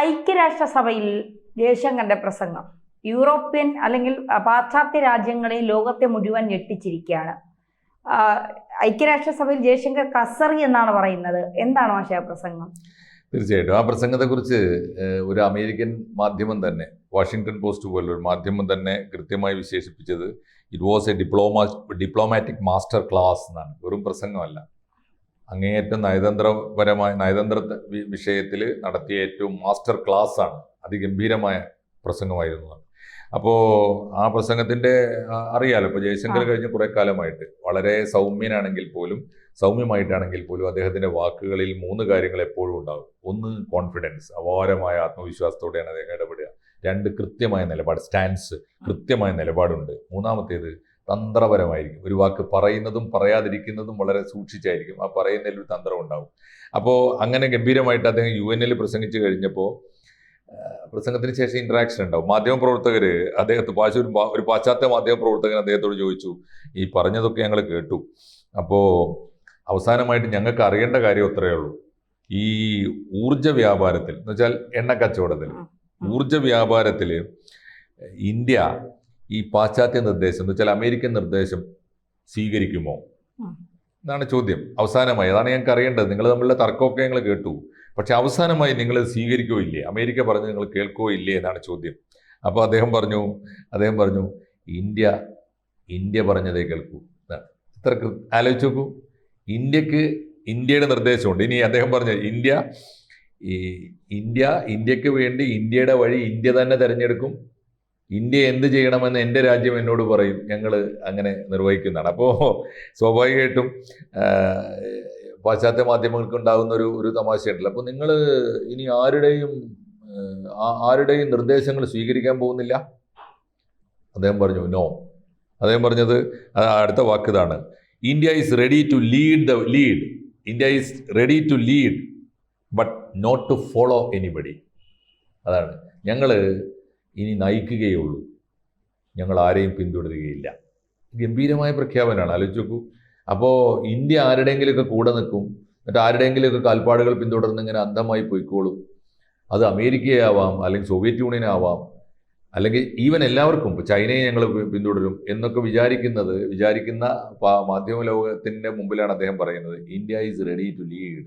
ഐക്യരാഷ്ട്രസഭയിൽ ജയശങ്കറിന്റെ പ്രസംഗം യൂറോപ്യൻ അല്ലെങ്കിൽ പാശ്ചാത്യ രാജ്യങ്ങളെ ലോകത്തെ മുഴുവൻ ഞെട്ടിച്ചിരിക്കുകയാണ്. ഐക്യരാഷ്ട്രസഭയിൽ ജയശങ്കർ കസറി എന്നാണ് പറയുന്നത്. എന്താണ് മാഷേ ആ പ്രസംഗം? തീർച്ചയായിട്ടും ആ പ്രസംഗത്തെക്കുറിച്ച് ഒരു അമേരിക്കൻ മാധ്യമം തന്നെ, വാഷിംഗ്ടൺ പോസ്റ്റ് പോലൊരു മാധ്യമം തന്നെ കൃത്യമായി വിശേഷിപ്പിച്ചത് it was A diplomatic master class എന്നാണ്. വെറും പ്രസംഗമല്ല, അങ്ങേയറ്റം നയതന്ത്ര വിഷയത്തിൽ നടത്തിയ ഏറ്റവും മാസ്റ്റർ ക്ലാസ് ആണ്. അതിഗംഭീരമായ പ്രസംഗമായിരുന്നു. അപ്പോൾ ആ പ്രസംഗത്തിൻ്റെ അറിയാലോ, ഇപ്പോൾ ജയശങ്കർ കഴിഞ്ഞ കുറേ കാലമായിട്ട് വളരെ സൗമ്യമായിട്ടാണെങ്കിൽ പോലും അദ്ദേഹത്തിൻ്റെ വാക്കുകളിൽ 3 കാര്യങ്ങൾ എപ്പോഴും ഉണ്ടാകും. ഒന്ന്, കോൺഫിഡൻസ്, അപാരമായ ആത്മവിശ്വാസത്തോടെയാണ് അദ്ദേഹം ഇടപെടുക. 2, കൃത്യമായ നിലപാട്, സ്റ്റാൻസ്, കൃത്യമായ നിലപാടുണ്ട്. 3-ാമത്തേത് തന്ത്രപരമായിരിക്കും. ഒരു വാക്ക് പറയുന്നതും പറയാതിരിക്കുന്നതും വളരെ സൂക്ഷിച്ചായിരിക്കും. ആ പറയുന്നതിൽ ഒരു തന്ത്രം ഉണ്ടാവും. അപ്പോൾ അങ്ങനെ ഗംഭീരമായിട്ട് അദ്ദേഹം UN പ്രസംഗിച്ചു കഴിഞ്ഞപ്പോൾ പ്രസംഗത്തിന് ശേഷം ഇന്ററാക്ഷൻ ഉണ്ടാവും. മാധ്യമപ്രവർത്തകർ ഒരു പാശ്ചാത്യ മാധ്യമപ്രവർത്തകൻ അദ്ദേഹത്തോട് ചോദിച്ചു, ഈ പറഞ്ഞതൊക്കെ ഞങ്ങൾ കേട്ടു, അപ്പോൾ അവസാനമായിട്ട് ഞങ്ങൾക്ക് അറിയേണ്ട കാര്യം അത്രയേ ഉള്ളൂ, ഈ ഊർജ വ്യാപാരത്തിൽ എന്ന് വെച്ചാൽ എണ്ണ കച്ചവടത്തിൽ, ഊർജ വ്യാപാരത്തിൽ ഇന്ത്യ ഈ പാശ്ചാത്യ നിർദ്ദേശം എന്ന് വെച്ചാൽ അമേരിക്കൻ നിർദ്ദേശം സ്വീകരിക്കുമോ എന്നാണ് ചോദ്യം. അവസാനമായി അതാണ് ഞങ്ങൾക്ക് അറിയേണ്ടത്. നിങ്ങൾ തമ്മിലുള്ള തർക്കമൊക്കെ ഞങ്ങൾ കേട്ടു, പക്ഷെ അവസാനമായി നിങ്ങൾ സ്വീകരിക്കോ ഇല്ലേ, അമേരിക്ക പറഞ്ഞ് നിങ്ങൾ കേൾക്കോ ഇല്ലേ എന്നാണ് ചോദ്യം. അപ്പോൾ അദ്ദേഹം പറഞ്ഞു ഇന്ത്യ പറഞ്ഞതേ കേൾക്കൂ. ഇത്ര ആലോചിച്ച് നോക്കൂ, ഇന്ത്യയുടെ നിർദ്ദേശമുണ്ട്. ഇനി അദ്ദേഹം പറഞ്ഞു ഇന്ത്യക്ക് വേണ്ടി ഇന്ത്യയുടെ വഴി ഇന്ത്യ തന്നെ തിരഞ്ഞെടുക്കും, ഇന്ത്യ എന്ത് ചെയ്യണമെന്ന് എൻ്റെ രാജ്യം എന്നോട് പറയും, ഞങ്ങൾ അങ്ങനെ നിർവഹിക്കുന്നതാണ്. അപ്പോൾ സ്വാഭാവികമായിട്ടും പാശ്ചാത്യ മാധ്യമങ്ങൾക്ക് ഉണ്ടാകുന്ന ഒരു തമാശയുണ്ടല്ലോ. അപ്പോൾ നിങ്ങൾ ഇനി ആരുടെയും നിർദ്ദേശങ്ങൾ സ്വീകരിക്കാൻ പോകുന്നില്ല? അദ്ദേഹം പറഞ്ഞു നോ. അദ്ദേഹം പറഞ്ഞത് അടുത്ത വാക്ക് ഇതാണ്, India is ready to lead India is ready to lead but not to follow anybody. അതാണ്, ഞങ്ങൾ ഇനി നയിക്കുകയുള്ളൂ, ഞങ്ങൾ ആരെയും പിന്തുടരുകയില്ല. ഗംഭീരമായ പ്രഖ്യാപനമാണ്, ആലോചിച്ച് നോക്കൂ. അപ്പോൾ ഇന്ത്യ ആരുടെയെങ്കിലുമൊക്കെ കൂടെ നിൽക്കും, എന്നിട്ട് ആരുടെയെങ്കിലുമൊക്കെ കാൽപ്പാടുകൾ പിന്തുടർന്ന് ഇങ്ങനെ അന്ധമായി പോയിക്കോളും. അത് അമേരിക്കയാവാം, അല്ലെങ്കിൽ സോവിയറ്റ് യൂണിയൻ ആവാം, അല്ലെങ്കിൽ ഈവൻ എല്ലാവർക്കും, ഇപ്പോൾ ചൈനയെ ഞങ്ങൾ പിന്തുടരും എന്നൊക്കെ വിചാരിക്കുന്ന മാധ്യമ ലോകത്തിൻ്റെ മുമ്പിലാണ് അദ്ദേഹം പറയുന്നത് India is ready to lead.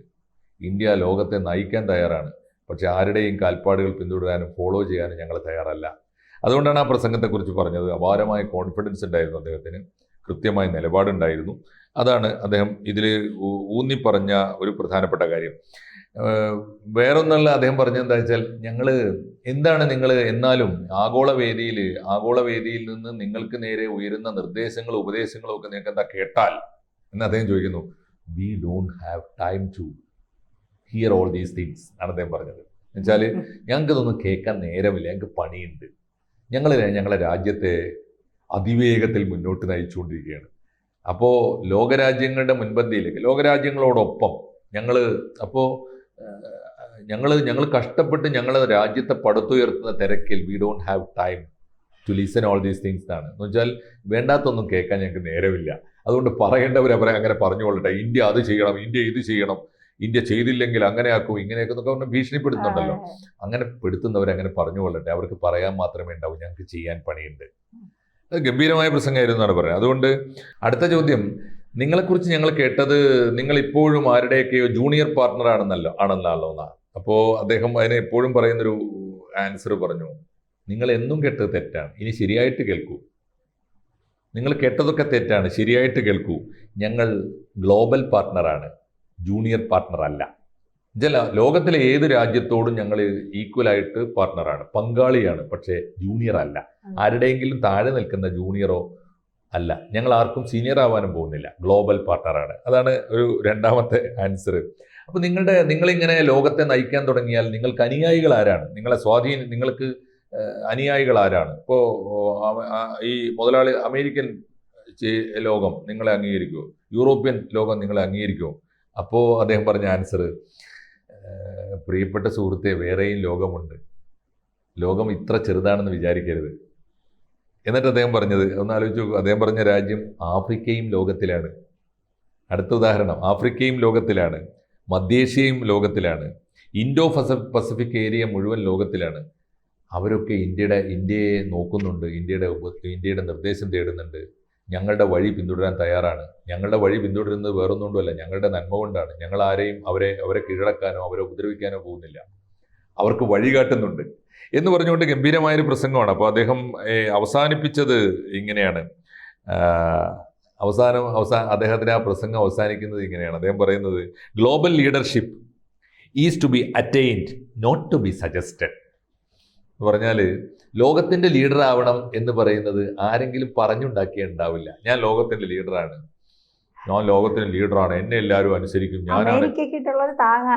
India ലോകത്തെ നയിക്കാൻ തയ്യാറാണ്, പക്ഷെ ആരുടെയും കാൽപ്പാടുകൾ പിന്തുടരാനും ഫോളോ ചെയ്യാനും ഞങ്ങൾ തയ്യാറല്ല. അതുകൊണ്ടാണ് ആ പ്രസംഗത്തെക്കുറിച്ച് പറഞ്ഞത്. അപാരമായ കോൺഫിഡൻസ് ഉണ്ടായിരുന്നു അദ്ദേഹത്തിന്, കൃത്യമായ നിലപാടുണ്ടായിരുന്നു. അതാണ് അദ്ദേഹം ഇതിൽ ഊന്നിപ്പറഞ്ഞ ഒരു പ്രധാനപ്പെട്ട കാര്യം. വേറൊന്നല്ല, അദ്ദേഹം പറഞ്ഞത് എന്താ വെച്ചാൽ, നിങ്ങൾ എന്നാലും ആഗോളവേദിയിൽ നിന്ന് നിങ്ങൾക്ക് നേരെ ഉയരുന്ന നിർദ്ദേശങ്ങളും ഉപദേശങ്ങളും ഒക്കെ നിങ്ങൾക്ക് എന്താ കേട്ടാൽ എന്ന് അദ്ദേഹം ചോദിക്കുന്നു. We don't have time to hear all these things ആണ് അദ്ദേഹം പറഞ്ഞത്. എന്നുവെച്ചാൽ ഞങ്ങൾക്കിതൊന്നും കേൾക്കാൻ നേരമില്ല, ഞങ്ങൾക്ക് പണിയുണ്ട്. ഞങ്ങളെ രാജ്യത്തെ അതിവേഗത്തിൽ മുന്നോട്ട് നയിച്ചുകൊണ്ടിരിക്കുകയാണ്. അപ്പോൾ ലോകരാജ്യങ്ങളുടെ മുൻപന്തിയിലേക്ക്, ലോകരാജ്യങ്ങളോടൊപ്പം ഞങ്ങൾ കഷ്ടപ്പെട്ട് ഞങ്ങളെ രാജ്യത്തെ പടുത്തുയർത്തുന്ന തിരക്കിൽ we don't have time to listen all these things എന്നാണ്. എന്ന് വെച്ചാൽ വേണ്ടാത്തൊന്നും കേൾക്കാൻ ഞങ്ങൾക്ക് നേരമില്ല, അതുകൊണ്ട് പറയേണ്ടവർ അവരെ അങ്ങനെ പറഞ്ഞുകൊള്ളട്ടെ. ഇന്ത്യ അത് ചെയ്യണം, ഇന്ത്യ ഇത് ചെയ്യണം, ഇന്ത്യ ചെയ്തില്ലെങ്കിൽ അങ്ങനെയാക്കും ഇങ്ങനെയൊക്കെ എന്നൊക്കെ പറഞ്ഞ് ഭീഷണിപ്പെടുത്തുന്നുണ്ടല്ലോ. അങ്ങനെ പെടുത്തുന്നവരങ്ങനെ പറഞ്ഞുകൊള്ളട്ടെ, അവർക്ക് പറയാൻ മാത്രമേ ഉണ്ടാവൂ, ഞങ്ങൾക്ക് ചെയ്യാൻ പണിയുണ്ട്. അത് ഗംഭീരമായ പ്രസംഗമായിരുന്നു എന്നാണ് പറയുന്നത്. അതുകൊണ്ട് അടുത്ത ചോദ്യം, നിങ്ങളെക്കുറിച്ച് ഞങ്ങൾ കേട്ടത് നിങ്ങൾ ഇപ്പോഴും ആരുടെയൊക്കെയോ ജൂനിയർ പാർട്ട്ണർ ആണെന്നല്ലോ എന്നാണ്. അപ്പോൾ അദ്ദേഹം അതിനെ എപ്പോഴും പറയുന്നൊരു ആൻസർ പറഞ്ഞു, നിങ്ങൾ എന്നും കേട്ടത് തെറ്റാണ്, ഇനി ശരിയായിട്ട് കേൾക്കൂ. നിങ്ങൾ കേട്ടതൊക്കെ തെറ്റാണ്, ശരിയായിട്ട് കേൾക്കൂ. ഞങ്ങൾ ഗ്ലോബൽ പാർട്ട്ണറാണ്, ജൂനിയർ പാർട്ട്ണർ അല്ല. ലോകത്തിലെ ഏത് രാജ്യത്തോടും ഞങ്ങൾ ഈക്വലായിട്ട് പാർട്ട്ണറാണ്, പങ്കാളിയാണ്, പക്ഷേ ജൂനിയർ അല്ല. ആരുടെയെങ്കിലും താഴെ നിൽക്കുന്ന ജൂനിയറോ അല്ല. ഞങ്ങൾ ആർക്കും സീനിയർ ആവാനും പോകുന്നില്ല, ഗ്ലോബൽ പാർട്ട്ണറാണ്. അതാണ് ഒരു രണ്ടാമത്തെ ആൻസർ. അപ്പോൾ നിങ്ങളിങ്ങനെ ലോകത്തെ നയിക്കാൻ തുടങ്ങിയാൽ നിങ്ങൾക്ക് അനുയായികൾ ആരാണ്? നിങ്ങൾക്ക് അനുയായികൾ ആരാണ്? ഇപ്പോൾ ഈ മുതലാളി അമേരിക്കൻ ലോകം നിങ്ങളെ അംഗീകരിക്കുമോ? യൂറോപ്യൻ ലോകം നിങ്ങളെ അംഗീകരിക്കുമോ? അപ്പോൾ അദ്ദേഹം പറഞ്ഞ ആൻസർ, പ്രിയപ്പെട്ട സുഹൃത്തെ, വേറെയും ലോകമുണ്ട്, ലോകം ഇത്ര ചെറുതാണെന്ന് വിചാരിക്കരുത്. എന്നിട്ട് അദ്ദേഹം പറഞ്ഞത് ഒന്ന് ആലോചിച്ച് നോക്കൂ. അദ്ദേഹം പറഞ്ഞ രാജ്യം ആഫ്രിക്കയും ലോകത്തിലാണ്. അടുത്ത ഉദാഹരണം, ആഫ്രിക്കയും ലോകത്തിലാണ്, മധ്യേഷ്യയും ലോകത്തിലാണ്, ഇൻഡോ പസഫിക് ഏരിയ മുഴുവൻ ലോകത്തിലാണ്. അവരൊക്കെ ഇന്ത്യയെ നോക്കുന്നുണ്ട്, ഇന്ത്യയുടെ നിർദ്ദേശം തേടുന്നുണ്ട്, ഞങ്ങളുടെ വഴി പിന്തുടരാൻ തയ്യാറാണ്. ഞങ്ങളുടെ വഴി പിന്തുടരുന്നത് വേറൊന്നുകൊണ്ടുമല്ല, ഞങ്ങളുടെ നന്മ കൊണ്ടാണ്. ഞങ്ങൾ ആരെയും അവരെ കീഴടക്കാനോ അവരെ ഉപദ്രവിക്കാനോ പോകുന്നില്ല, അവർക്ക് വഴി കാട്ടുന്നുണ്ട് എന്ന് പറഞ്ഞുകൊണ്ട് ഗംഭീരമായൊരു പ്രസംഗമാണ്. അപ്പോൾ അദ്ദേഹം അവസാനിപ്പിച്ചത് ഇങ്ങനെയാണ്. അദ്ദേഹത്തിന് ആ പ്രസംഗം അവസാനിക്കുന്നത് ഇങ്ങനെയാണ്. അദ്ദേഹം പറയുന്നത്, global leadership is to be attained, not to be suggested. എന്ന് പറഞ്ഞാൽ ലോകത്തിൻ്റെ ലീഡർ ആവണം എന്ന് പറയുന്നത് ആരെങ്കിലും പറഞ്ഞുണ്ടാക്കിയ ഉണ്ടാവില്ല. ഞാൻ ലോകത്തിൻ്റെ ലീഡറാണ്, എന്നെ എല്ലാവരും അനുസരിക്കും, ഞാനാണ്.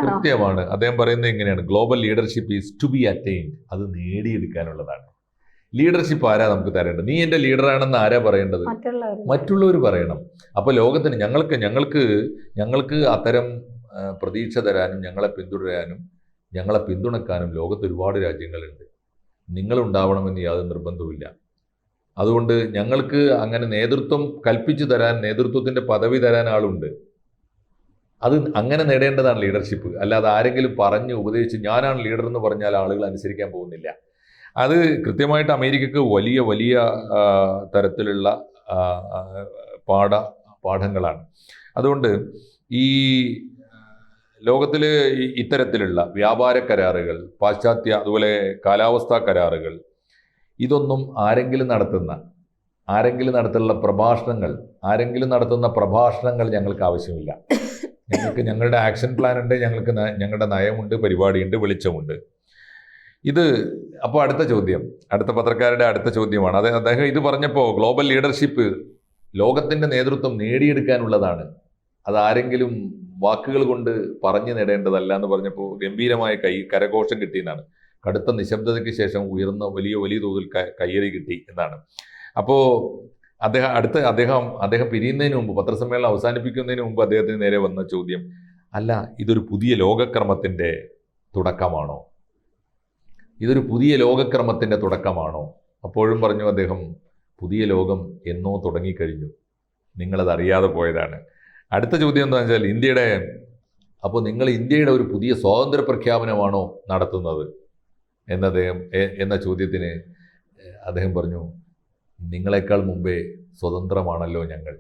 കൃത്യമാണ്. അദ്ദേഹം പറയുന്നത് ഇങ്ങനെയാണ്, global leadership is to be attained, അത് നേടിയെടുക്കാനുള്ളതാണ്. ലീഡർഷിപ്പ് ആരാ നമുക്ക് തരേണ്ടത്? നീ എൻ്റെ ലീഡറാണെന്ന് ആരാ പറയേണ്ടത്? മറ്റുള്ളവർ പറയണം. അപ്പോൾ ലോകത്തിന് ഞങ്ങൾക്ക് അത്തരം പ്രതീക്ഷ തരാനും ഞങ്ങളെ പിന്തുടരാനും ഞങ്ങളെ പിന്തുണക്കാനും ലോകത്ത് ഒരുപാട് രാജ്യങ്ങളുണ്ട്. നിങ്ങളുണ്ടാവണമെന്ന് യാതൊരു നിർബന്ധവുമില്ല. അതുകൊണ്ട് ഞങ്ങൾക്ക് അങ്ങനെ നേതൃത്വം കൽപ്പിച്ചു തരാൻ, നേതൃത്വത്തിൻ്റെ പദവി തരാൻ ആളുണ്ട്. അത് അങ്ങനെ നേടേണ്ടതാണ് ലീഡർഷിപ്പ്. അല്ലാതെ ആരെങ്കിലും പറഞ്ഞ് ഉപദേശിച്ച് ഞാനാണ് ലീഡർ എന്ന് പറഞ്ഞാൽ ആളുകൾ അനുസരിക്കാൻ പോകുന്നില്ല. അത് കൃത്യമായിട്ട് അമേരിക്കക്ക് വലിയ വലിയ തരത്തിലുള്ള പാഠങ്ങളാണ്. അതുകൊണ്ട് ഈ ലോകത്തിൽ ഇത്തരത്തിലുള്ള വ്യാപാര കരാറുകൾ, അതുപോലെ കാലാവസ്ഥാ കരാറുകൾ, ഇതൊന്നും ആരെങ്കിലും നടത്തുന്ന പ്രഭാഷണങ്ങൾ ഞങ്ങൾക്ക് ആവശ്യമില്ല. ഞങ്ങൾക്ക് ഞങ്ങളുടെ ആക്ഷൻ പ്ലാൻ ഉണ്ട്, ഞങ്ങളുടെ നയമുണ്ട്, പരിപാടിയുണ്ട്, വെളിച്ചമുണ്ട്. അപ്പോൾ അടുത്ത പത്രക്കാരുടെ അടുത്ത ചോദ്യമാണ്. അദ്ദേഹം ഇത് പറഞ്ഞപ്പോൾ ഗലോബൽ ലീഡർഷിപ്പ് ലോകത്തിൻ്റെ നേതൃത്വം നേടിയെടുക്കാനുള്ളതാണ്, അതാരെങ്കിലും വാക്കുകൾ കൊണ്ട് പറഞ്ഞു നേടേണ്ടതല്ല എന്ന് പറഞ്ഞപ്പോൾ ഗംഭീരമായ കരഘോഷം കിട്ടിയെന്നാണ്. കടുത്ത നിശബ്ദതയ്ക്ക് ശേഷം ഉയർന്ന വലിയ തോതിൽ കയ്യടി കിട്ടി എന്നാണ്. അപ്പോൾ അദ്ദേഹം പിരിയുന്നതിന് മുമ്പ്, പത്രസമ്മേളനം അവസാനിപ്പിക്കുന്നതിന് മുമ്പ് അദ്ദേഹത്തിന് നേരെ വന്ന ചോദ്യം, അല്ല, ഇതൊരു പുതിയ ലോകക്രമത്തിൻ്റെ തുടക്കമാണോ? അപ്പോഴും പറഞ്ഞു അദ്ദേഹം, പുതിയ ലോകം എന്നോ തുടങ്ങിക്കഴിഞ്ഞു, നിങ്ങളതറിയാതെ പോയതാണ്. അടുത്ത ചോദ്യം എന്താണെന്ന് വെച്ചാൽ, അപ്പോൾ നിങ്ങൾ ഇന്ത്യയുടെ ഒരു പുതിയ സ്വാതന്ത്ര്യ പ്രഖ്യാപനമാണോ നടത്തുന്നത് എന്ന ചോദ്യത്തിന് അദ്ദേഹം പറഞ്ഞു, നിങ്ങളെക്കാൾ മുമ്പേ സ്വതന്ത്രമാണല്ലോ ഞങ്ങൾ.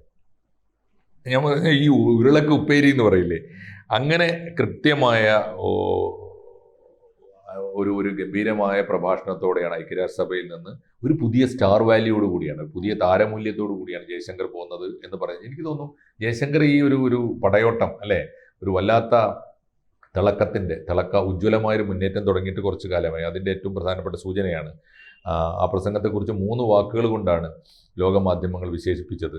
ഈ ഉരുളക്ക് ഉപ്പേരി എന്ന് പറയില്ലേ, അങ്ങനെ കൃത്യമായ ഒരു ഗംഭീരമായ പ്രഭാഷണത്തോടെയാണ് ഐക്യരാഷ്ട്രസഭയിൽ നിന്ന് ഒരു പുതിയ സ്റ്റാർ വാല്യൂയോട് കൂടിയാണ്, പുതിയ താരമൂല്യത്തോടു കൂടിയാണ് ജയശങ്കർ പോകുന്നത് എന്ന് പറയുന്നത്. എനിക്ക് തോന്നുന്നു ജയശങ്കർ ഈ ഒരു പടയോട്ടം, അല്ലേ, ഒരു വല്ലാത്ത ഉജ്ജ്വലമായൊരു മുന്നേറ്റം തുടങ്ങിയിട്ട് കുറച്ച് കാലമായി. അതിൻ്റെ ഏറ്റവും പ്രധാനപ്പെട്ട സൂചനയാണ് ആ പ്രസംഗത്തെക്കുറിച്ച് 3 വാക്കുകൾ കൊണ്ടാണ് ലോകമാധ്യമങ്ങൾ വിശേഷിപ്പിച്ചത്: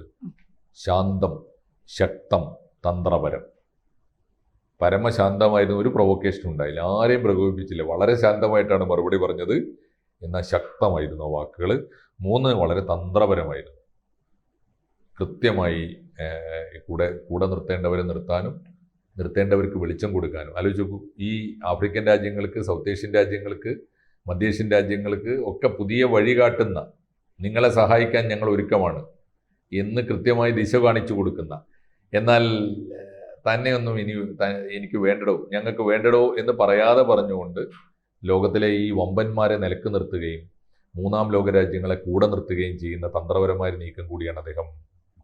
ശാന്തം, ശക്തം, തന്ത്രപരം. പരമശാന്തമായിരുന്നു, ഒരു പ്രൊവോക്കേഷൻ ഉണ്ടായില്ല, ആരെയും പ്രകോപിപ്പിച്ചില്ല, വളരെ ശാന്തമായിട്ടാണ് മറുപടി പറഞ്ഞത്. എന്നാൽ ശക്തമായിരുന്നു വാക്കുകൾ. 3 വളരെ തന്ത്രപരമായിരുന്നു. കൃത്യമായി കൂടെ നിർത്തേണ്ടവരെ നിർത്താനും നിർത്തേണ്ടവർക്ക് വെളിച്ചം കൊടുക്കാനും. ആലോചിച്ച് നോക്കൂ, ഈ ആഫ്രിക്കൻ രാജ്യങ്ങൾക്ക്, സൗത്ത് ഏഷ്യൻ രാജ്യങ്ങൾക്ക്, മധ്യേഷ്യൻ രാജ്യങ്ങൾക്ക് ഒക്കെ പുതിയ വഴി കാട്ടുന്ന, നിങ്ങളെ സഹായിക്കാൻ ഞങ്ങൾ ഒരുക്കമാണ് എന്ന് കൃത്യമായി ദിശ കാണിച്ചു കൊടുക്കുന്ന, എന്നാൽ തന്നെയൊന്നും എനിക്ക് വേണ്ടടോ, ഞങ്ങൾക്ക് വേണ്ടടോ എന്ന് പറയാതെ പറഞ്ഞുകൊണ്ട് ലോകത്തിലെ ഈ വമ്പന്മാരെ നിലക്ക് നിർത്തുകയും 3ാം ലോക രാജ്യങ്ങളെ കൂടെ നിർത്തുകയും ചെയ്യുന്ന തന്ത്രപരമായ നീക്കം കൂടിയാണ് അദ്ദേഹം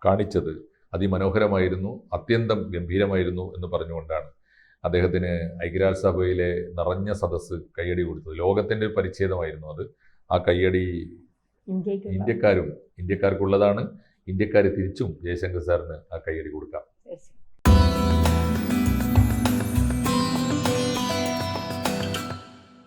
കാണിച്ചത്. അതിമനോഹരമായിരുന്നു, അത്യന്തം ഗംഭീരമായിരുന്നു എന്ന് പറഞ്ഞുകൊണ്ടാണ് അദ്ദേഹത്തിന് ഐക്യരാഷ്ട്രസഭയിലെ നിറഞ്ഞ സദസ്സ് കയ്യടി കൊടുത്തത്. ലോകത്തിൻ്റെ ഒരു പരിച്ഛേദമായിരുന്നു അത്. ആ കയ്യടി ഇന്ത്യക്കാർക്കുള്ളതാണ്. ഇന്ത്യക്കാർ തിരിച്ചും ജയശങ്കർ സാറിന് ആ കയ്യടി കൊടുക്കാം.